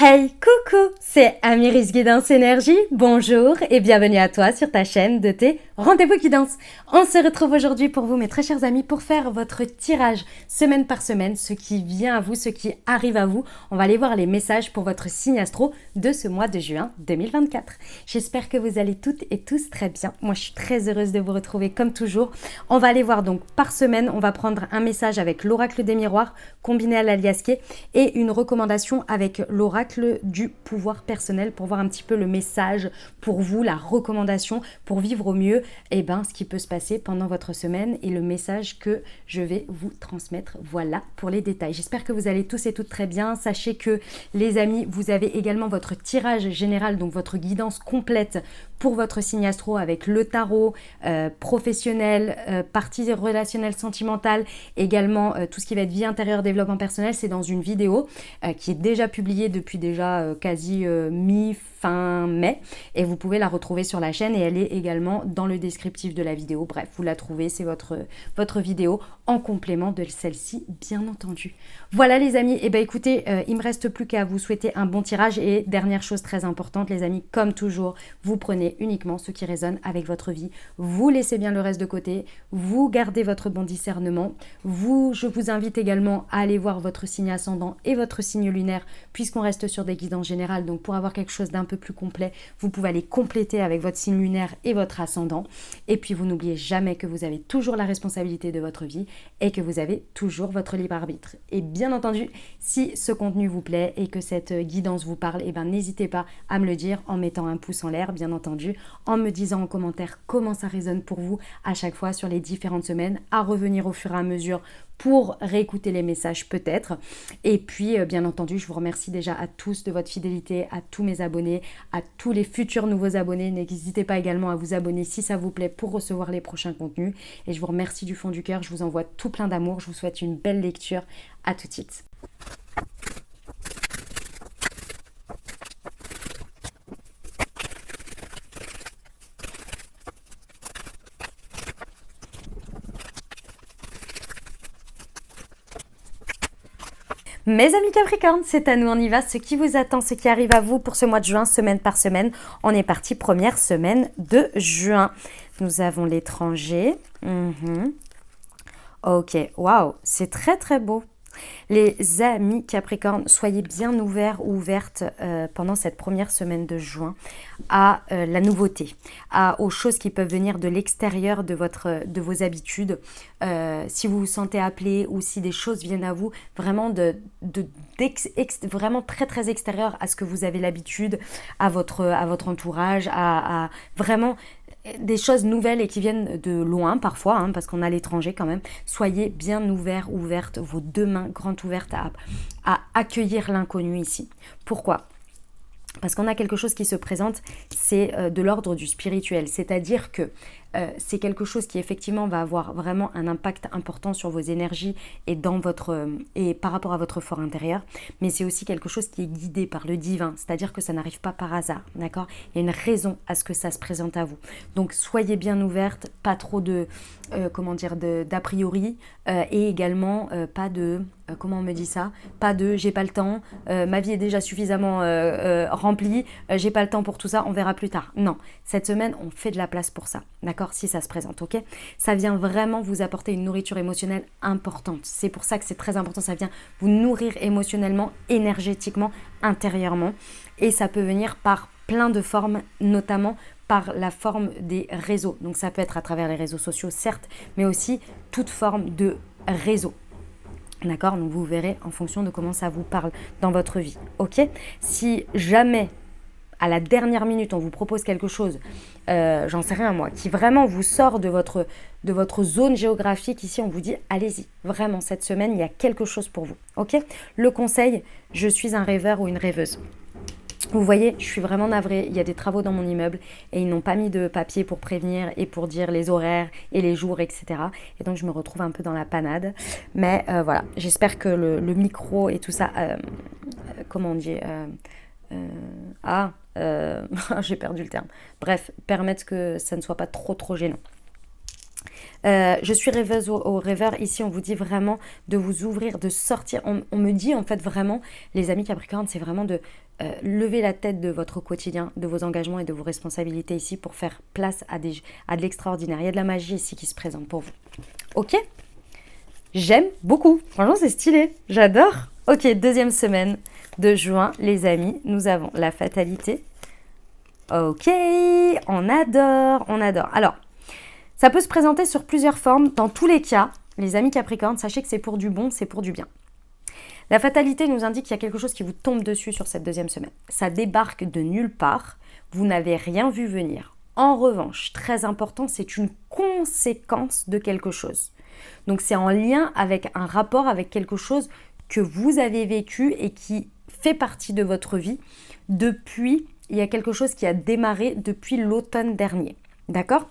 Hey, coucou, c'est Amiris Guidance Énergie. Bonjour et bienvenue à toi sur ta chaîne de tes rendez-vous guidance. On se retrouve aujourd'hui pour vous, mes très chers amis, pour faire votre tirage semaine par semaine, ce qui vient à vous, ce qui arrive à vous. On va aller voir les messages pour votre signe astro de ce mois de juin 2024. J'espère que vous allez toutes et tous très bien. Moi, je suis très heureuse de vous retrouver comme toujours. On va aller voir donc par semaine, on va prendre un message avec l'oracle des miroirs combiné à l'aliasqué et une recommandation avec l'oracle du pouvoir personnel pour voir un petit peu le message pour vous, la recommandation pour vivre au mieux ce qui peut se passer pendant votre semaine et le message que je vais vous transmettre. Voilà pour les détails. J'espère que vous allez tous et toutes très bien. Sachez que les amis, vous avez également votre tirage général, donc votre guidance complète pour votre signe astro avec le tarot professionnel, partie relationnelle sentimentale, également tout ce qui va être vie intérieure, développement personnel. C'est dans une vidéo qui est déjà publiée depuis déjà quasi mi-fin mai et vous pouvez la retrouver sur la chaîne et elle est également dans le descriptif de la vidéo. Bref, vous la trouvez, c'est votre vidéo en complément de celle-ci, bien entendu. Voilà les amis, écoutez, il me reste plus qu'à vous souhaiter un bon tirage et dernière chose très importante les amis, comme toujours, vous prenez uniquement ce qui résonne avec votre vie, vous laissez bien le reste de côté, vous gardez votre bon discernement, je vous invite également à aller voir votre signe ascendant et votre signe lunaire puisqu'on reste sur des guidances générales, donc pour avoir quelque chose d'un peu plus complet, vous pouvez aller compléter avec votre signe lunaire et votre ascendant. Et puis vous n'oubliez jamais que vous avez toujours la responsabilité de votre vie et que vous avez toujours votre libre arbitre. Et bien entendu, si ce contenu vous plaît et que cette guidance vous parle, n'hésitez pas à me le dire en mettant un pouce en l'air, bien entendu, en me disant en commentaire comment ça résonne pour vous à chaque fois sur les différentes semaines, à revenir au fur et à mesure pour réécouter les messages peut-être. Et puis, bien entendu, je vous remercie déjà à tous de votre fidélité, à tous mes abonnés, à tous les futurs nouveaux abonnés. N'hésitez pas également à vous abonner si ça vous plaît pour recevoir les prochains contenus. Et je vous remercie du fond du cœur. Je vous envoie tout plein d'amour. Je vous souhaite une belle lecture. À tout de suite. Mes amis Capricorne, c'est à nous, on y va. Ce qui vous attend, ce qui arrive à vous pour ce mois de juin, semaine par semaine. On est parti, première semaine de juin. Nous avons l'étranger. Ok, waouh, c'est très très beau. Les amis Capricorne, soyez bien ouverts ou ouvertes pendant cette première semaine de juin à la nouveauté, aux choses qui peuvent venir de l'extérieur de vos habitudes. Si vous vous sentez appelé ou si des choses viennent à vous vraiment vraiment très très extérieur à ce que vous avez l'habitude, à votre entourage, à vraiment des choses nouvelles et qui viennent de loin parfois, parce qu'on a l'étranger quand même. Soyez bien ouverts, ouvertes, vos deux mains grandes ouvertes à accueillir l'inconnu ici. Pourquoi ? Parce qu'on a quelque chose qui se présente, c'est de l'ordre du spirituel, c'est-à-dire que c'est quelque chose qui effectivement va avoir vraiment un impact important sur vos énergies et par rapport à votre fort intérieur, mais c'est aussi quelque chose qui est guidé par le divin, c'est-à-dire que ça n'arrive pas par hasard, d'accord ? Il y a une raison à ce que ça se présente à vous. Donc soyez bien ouvertes, pas trop d'a priori et également pas de comment on me dit ça ? Pas de j'ai pas le temps, ma vie est déjà suffisamment remplie, j'ai pas le temps pour tout ça, on verra plus tard. Non, cette semaine on fait de la place pour ça, d'accord ? Si ça se présente, ok ? Ça vient vraiment vous apporter une nourriture émotionnelle importante. C'est pour ça que c'est très important, ça vient vous nourrir émotionnellement, énergétiquement, intérieurement. Et ça peut venir par plein de formes, notamment par la forme des réseaux. Donc ça peut être à travers les réseaux sociaux, certes, mais aussi toute forme de réseau. D'accord ? Donc vous verrez en fonction de comment ça vous parle dans votre vie. Ok ? Si jamais à la dernière minute on vous propose quelque chose, j'en sais rien moi, qui vraiment vous sort de votre zone géographique, ici on vous dit allez-y, vraiment cette semaine il y a quelque chose pour vous. Ok ? Le conseil, je suis un rêveur ou une rêveuse. Vous voyez, je suis vraiment navrée, il y a des travaux dans mon immeuble et ils n'ont pas mis de papier pour prévenir et pour dire les horaires et les jours, etc. Et donc je me retrouve un peu dans la panade. Mais voilà, j'espère que le micro et tout ça, comment on dit j'ai perdu le terme. Bref, permettre que ça ne soit pas trop gênant. Je suis rêveuse au rêveur. Ici, on vous dit vraiment de vous ouvrir, de sortir. On me dit en fait vraiment, les amis Capricorne, c'est vraiment de lever la tête de votre quotidien, de vos engagements et de vos responsabilités ici pour faire place à de l'extraordinaire. Il y a de la magie ici qui se présente pour vous. Ok? J'aime beaucoup. Franchement, c'est stylé. J'adore. Ok, deuxième semaine de juin, les amis. Nous avons la fatalité. Ok, on adore, on adore. Alors, ça peut se présenter sur plusieurs formes. Dans tous les cas, les amis Capricorne, sachez que c'est pour du bon, c'est pour du bien. La fatalité nous indique qu'il y a quelque chose qui vous tombe dessus sur cette deuxième semaine. Ça débarque de nulle part. Vous n'avez rien vu venir. En revanche, très important, c'est une conséquence de quelque chose. Donc c'est en lien avec un rapport avec quelque chose que vous avez vécu et qui fait partie de votre vie depuis, il y a quelque chose qui a démarré depuis l'automne dernier. D'accord ?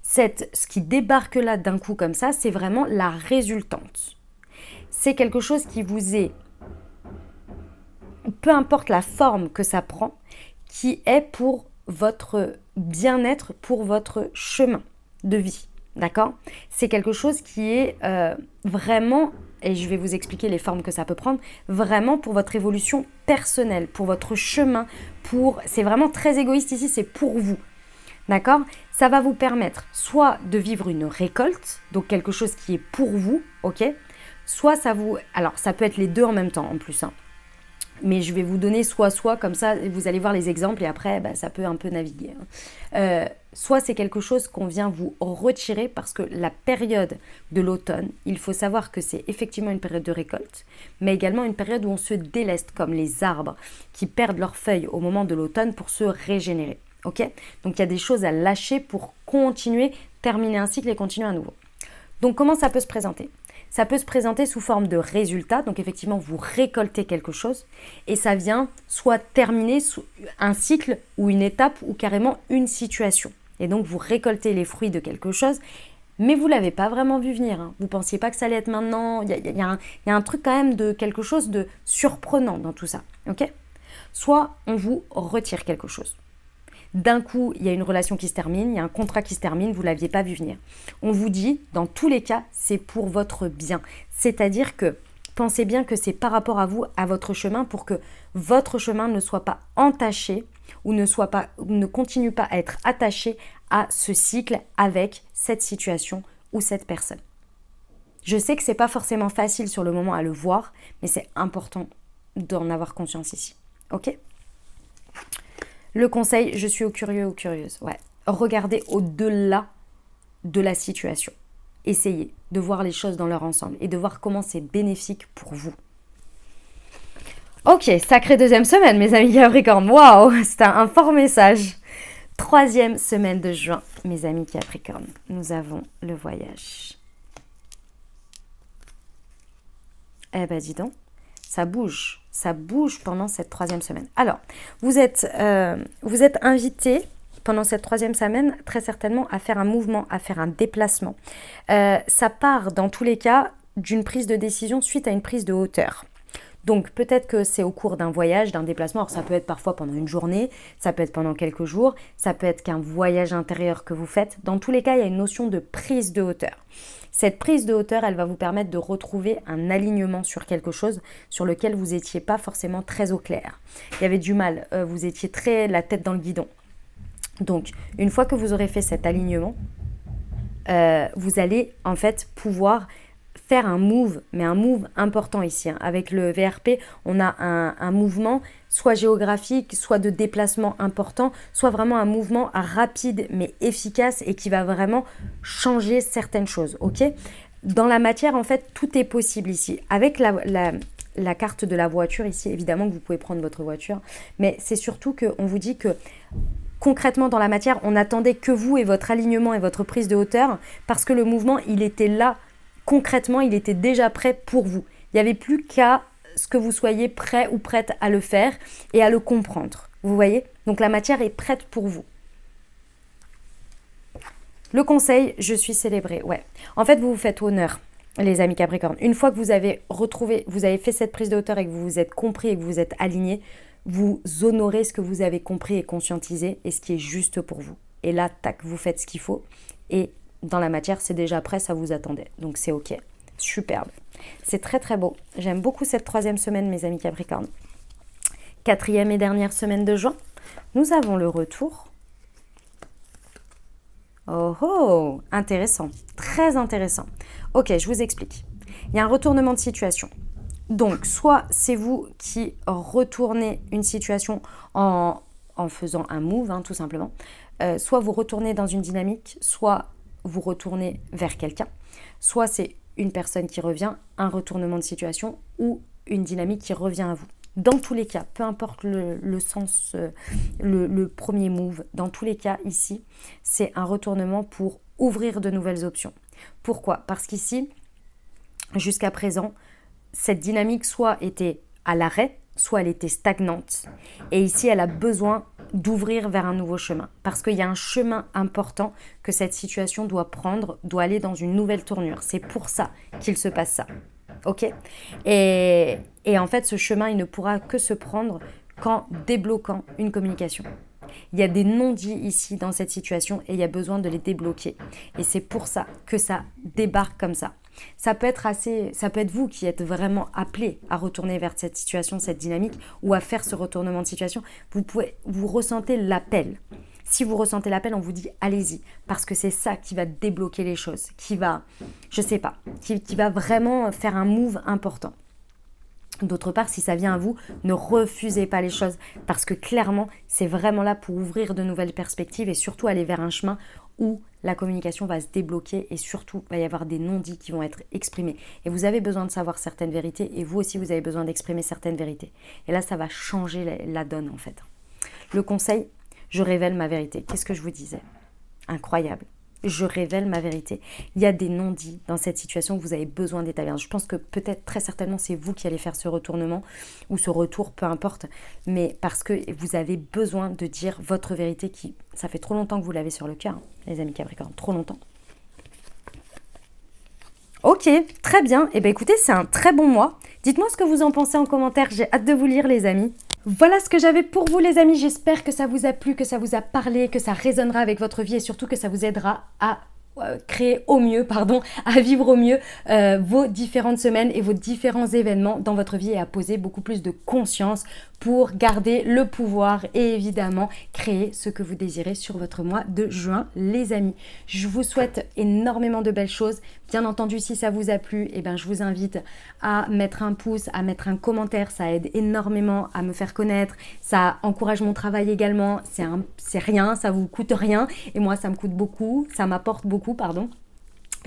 Ce qui débarque là d'un coup comme ça, c'est vraiment la résultante. C'est quelque chose qui vous est, peu importe la forme que ça prend, qui est pour votre bien-être, pour votre chemin de vie. D'accord ? C'est quelque chose qui est vraiment, et je vais vous expliquer les formes que ça peut prendre, vraiment pour votre évolution personnelle, pour votre chemin, c'est vraiment très égoïste ici, c'est pour vous. D'accord ? Ça va vous permettre soit de vivre une récolte, donc quelque chose qui est pour vous, ok ? Soit alors ça peut être les deux en même temps en plus, hein. Mais je vais vous donner soit, comme ça, vous allez voir les exemples et après, ça peut un peu naviguer. Soit c'est quelque chose qu'on vient vous retirer parce que la période de l'automne, il faut savoir que c'est effectivement une période de récolte, mais également une période où on se déleste comme les arbres qui perdent leurs feuilles au moment de l'automne pour se régénérer. Ok ? Donc il y a des choses à lâcher pour continuer, terminer un cycle et continuer à nouveau. Donc comment ça peut se présenter ? Ça peut se présenter sous forme de résultat, donc effectivement vous récoltez quelque chose et ça vient soit terminer un cycle ou une étape ou carrément une situation. Et donc vous récoltez les fruits de quelque chose, mais vous ne l'avez pas vraiment vu venir, hein. Vous ne pensiez pas que ça allait être maintenant, il y a un truc quand même de quelque chose de surprenant dans tout ça. Ok ? Soit on vous retire quelque chose. D'un coup, il y a une relation qui se termine, il y a un contrat qui se termine, vous ne l'aviez pas vu venir. On vous dit, dans tous les cas, c'est pour votre bien. C'est-à-dire que pensez bien que c'est par rapport à vous, à votre chemin, pour que votre chemin ne soit pas entaché ou ne continue pas à être attaché à ce cycle avec cette situation ou cette personne. Je sais que ce n'est pas forcément facile sur le moment à le voir, mais c'est important d'en avoir conscience ici. Ok ? Le conseil, je suis au curieux ou curieuse. Ouais. Regardez au-delà de la situation. Essayez de voir les choses dans leur ensemble et de voir comment c'est bénéfique pour vous. Ok, sacrée deuxième semaine, mes amis Capricorne. Waouh, c'est un fort message. Troisième semaine de juin, mes amis Capricorne. Nous avons le voyage. Eh ben, dis donc. Ça bouge pendant cette troisième semaine. Alors, vous êtes invité pendant cette troisième semaine, très certainement, à faire un mouvement, à faire un déplacement. Ça part, dans tous les cas, d'une prise de décision suite à une prise de hauteur. Donc, peut-être que c'est au cours d'un voyage, d'un déplacement. Alors, ça peut être parfois pendant une journée, ça peut être pendant quelques jours, ça peut être qu'un voyage intérieur que vous faites. Dans tous les cas, il y a une notion de prise de hauteur. Cette prise de hauteur, elle va vous permettre de retrouver un alignement sur quelque chose sur lequel vous n'étiez pas forcément très au clair. Il y avait du mal, vous étiez très la tête dans le guidon. Donc, une fois que vous aurez fait cet alignement, vous allez en fait pouvoir faire un move, mais un move important ici. Hein. Avec le VRP, on a un mouvement soit géographique, soit de déplacement important, soit vraiment un mouvement rapide mais efficace et qui va vraiment changer certaines choses. Ok ? Dans la matière, en fait, tout est possible ici. Avec la carte de la voiture ici, évidemment que vous pouvez prendre votre voiture, mais c'est surtout qu'on vous dit que concrètement dans la matière, on n'attendait que vous et votre alignement et votre prise de hauteur parce que le mouvement, il était là. Concrètement, il était déjà prêt pour vous. Il n'y avait plus qu'à ce que vous soyez prêt ou prête à le faire et à le comprendre. Vous voyez ? Donc la matière est prête pour vous. Le conseil, je suis célébrée. Ouais. En fait, vous vous faites honneur, les amis Capricorne. Une fois que vous avez retrouvé, vous avez fait cette prise de hauteur et que vous vous êtes compris et que vous vous êtes aligné, vous honorez ce que vous avez compris et conscientisé et ce qui est juste pour vous. Et là, tac, vous faites ce qu'il faut et dans la matière, c'est déjà prêt, ça vous attendait. Donc c'est ok. Superbe. C'est très très beau. J'aime beaucoup cette 3e semaine, mes amis Capricorne. 4e et dernière semaine de juin, nous avons le retour. Oh oh, intéressant, très intéressant. Ok, je vous explique. Il y a un retournement de situation. Donc, soit c'est vous qui retournez une situation en faisant un move, tout simplement. Soit vous retournez dans une dynamique, soit vous retournez vers quelqu'un. Soit c'est une personne qui revient, un retournement de situation ou une dynamique qui revient à vous. Dans tous les cas, peu importe le sens, le premier move, dans tous les cas ici, c'est un retournement pour ouvrir de nouvelles options. Pourquoi ? Parce qu'ici, jusqu'à présent, cette dynamique soit était à l'arrêt, soit elle était stagnante. Et ici, elle a besoin d'ouvrir vers un nouveau chemin. Parce qu'il y a un chemin important que cette situation doit prendre, doit aller dans une nouvelle tournure. C'est pour ça qu'il se passe ça. Ok ? Et en fait, ce chemin, il ne pourra que se prendre qu'en débloquant une communication. Il y a des non-dits ici dans cette situation et il y a besoin de les débloquer. Et c'est pour ça que ça débarque comme ça. Ça peut être vous qui êtes vraiment appelé à retourner vers cette situation, cette dynamique ou à faire ce retournement de situation. Vous ressentez l'appel. Si vous ressentez l'appel, on vous dit allez-y parce que c'est ça qui va débloquer les choses, qui va vraiment faire un move important. D'autre part, si ça vient à vous, ne refusez pas les choses parce que clairement, c'est vraiment là pour ouvrir de nouvelles perspectives et surtout aller vers un chemin où la communication va se débloquer et surtout, il va y avoir des non-dits qui vont être exprimés. Et vous avez besoin de savoir certaines vérités et vous aussi, vous avez besoin d'exprimer certaines vérités. Et là, ça va changer la donne en fait. Le conseil, je révèle ma vérité. Qu'est-ce que je vous disais ? Incroyable. Je révèle ma vérité. Il y a des non-dits dans cette situation que vous avez besoin d'établir. Je pense que peut-être très certainement c'est vous qui allez faire ce retournement ou ce retour, peu importe, mais parce que vous avez besoin de dire votre vérité qui, ça fait trop longtemps que vous l'avez sur le cœur, les amis Capricorne, trop longtemps. Ok, très bien. Eh bien écoutez, c'est un très bon mois. Dites-moi ce que vous en pensez en commentaire. J'ai hâte de vous lire, les amis. Voilà ce que j'avais pour vous, les amis. J'espère que ça vous a plu, que ça vous a parlé, que ça résonnera avec votre vie et surtout que ça vous aidera à créer au mieux, à vivre au mieux vos différentes semaines et vos différents événements dans votre vie et à poser beaucoup plus de conscience pour garder le pouvoir et évidemment créer ce que vous désirez sur votre mois de juin, les amis. Je vous souhaite énormément de belles choses. Bien entendu, si ça vous a plu, je vous invite à mettre un pouce, à mettre un commentaire. Ça aide énormément à me faire connaître. Ça encourage mon travail également. C'est rien, ça vous coûte rien. Et moi, ça me coûte beaucoup. Ça m'apporte beaucoup, pardon.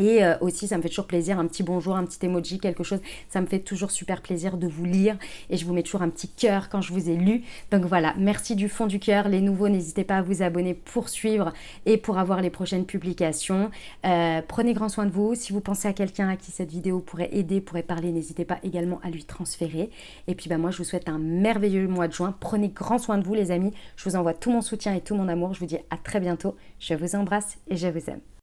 Et aussi, ça me fait toujours plaisir, un petit bonjour, un petit emoji, quelque chose. Ça me fait toujours super plaisir de vous lire. Et je vous mets toujours un petit cœur quand je vous ai lu. Donc voilà, merci du fond du cœur. Les nouveaux, n'hésitez pas à vous abonner pour suivre et pour avoir les prochaines publications. Prenez grand soin de vous. Si vous pensez à quelqu'un à qui cette vidéo pourrait aider, pourrait parler, n'hésitez pas également à lui transférer. Et puis moi, je vous souhaite un merveilleux mois de juin. Prenez grand soin de vous, les amis. Je vous envoie tout mon soutien et tout mon amour. Je vous dis à très bientôt. Je vous embrasse et je vous aime.